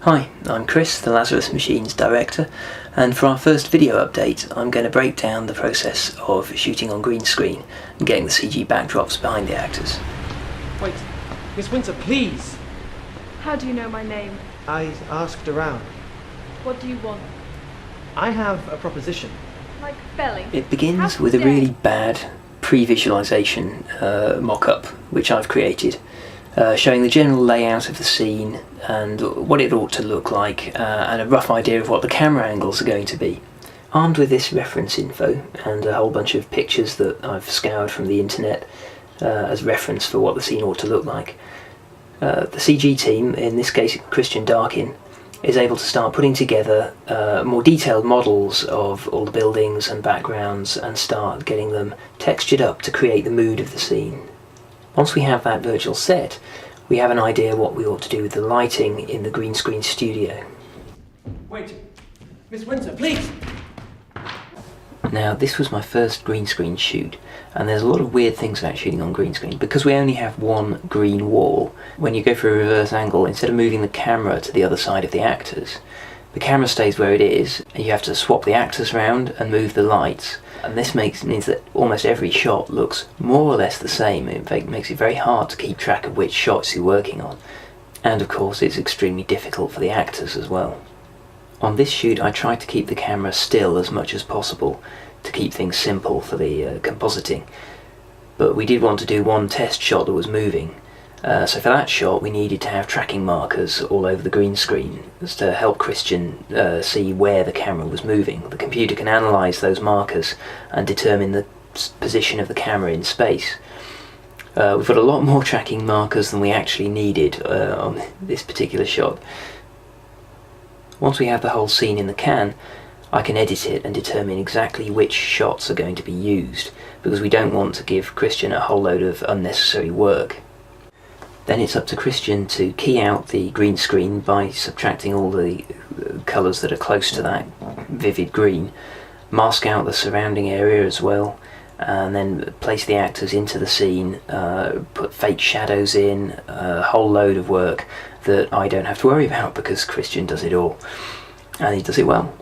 Hi, I'm Chris, the Lazarus Machines director, and for our first video update I'm going to break down the process of shooting on green screen and getting the CG backdrops behind the actors. Wait, Miss Winter, please! How do you know my name? I asked around. What do you want? I have a proposition. Like belly? It begins with a really bad pre-visualization mock-up which I've created, showing the general layout of the scene and what it ought to look like, and a rough idea of what the camera angles are going to be. Armed with this reference info and a whole bunch of pictures that I've scoured from the internet as reference for what the scene ought to look like, the CG team, in this case Christian Darkin, is able to start putting together more detailed models of all the buildings and backgrounds and start getting them textured up to create the mood of the scene. Once we have that virtual set, we have an idea what we ought to do with the lighting in the green screen studio. Wait, Miss Winter, please! Now, this was my first green screen shoot, and there's a lot of weird things about shooting on green screen. Because we only have one green wall, when you go for a reverse angle, instead of moving the camera to the other side of the actors, the camera stays where it is, and you have to swap the actors around and move the lights. And this means that almost every shot looks more or less the same. In fact, it makes it very hard to keep track of which shots you're working on. And of course, it's extremely difficult for the actors as well. On this shoot, I tried to keep the camera still as much as possible to keep things simple for the compositing. But we did want to do one test shot that was moving. So for that shot we needed to have tracking markers all over the green screen to help Christian see where the camera was moving. The computer can analyse those markers and determine the position of the camera in space. We've got a lot more tracking markers than we actually needed on this particular shot. Once we have the whole scene in the can, I can edit it and determine exactly which shots are going to be used, because we don't want to give Christian a whole load of unnecessary work. Then it's up to Christian to key out the green screen by subtracting all the colours that are close to that vivid green, mask out the surrounding area as well, and then place the actors into the scene, put fake shadows in, a whole load of work that I don't have to worry about because Christian does it all, and he does it well.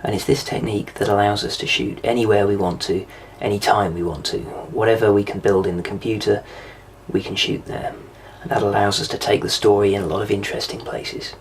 And it's this technique that allows us to shoot anywhere we want to, anytime we want to. Whatever we can build in the computer, we can shoot there. And that allows us to take the story in a lot of interesting places.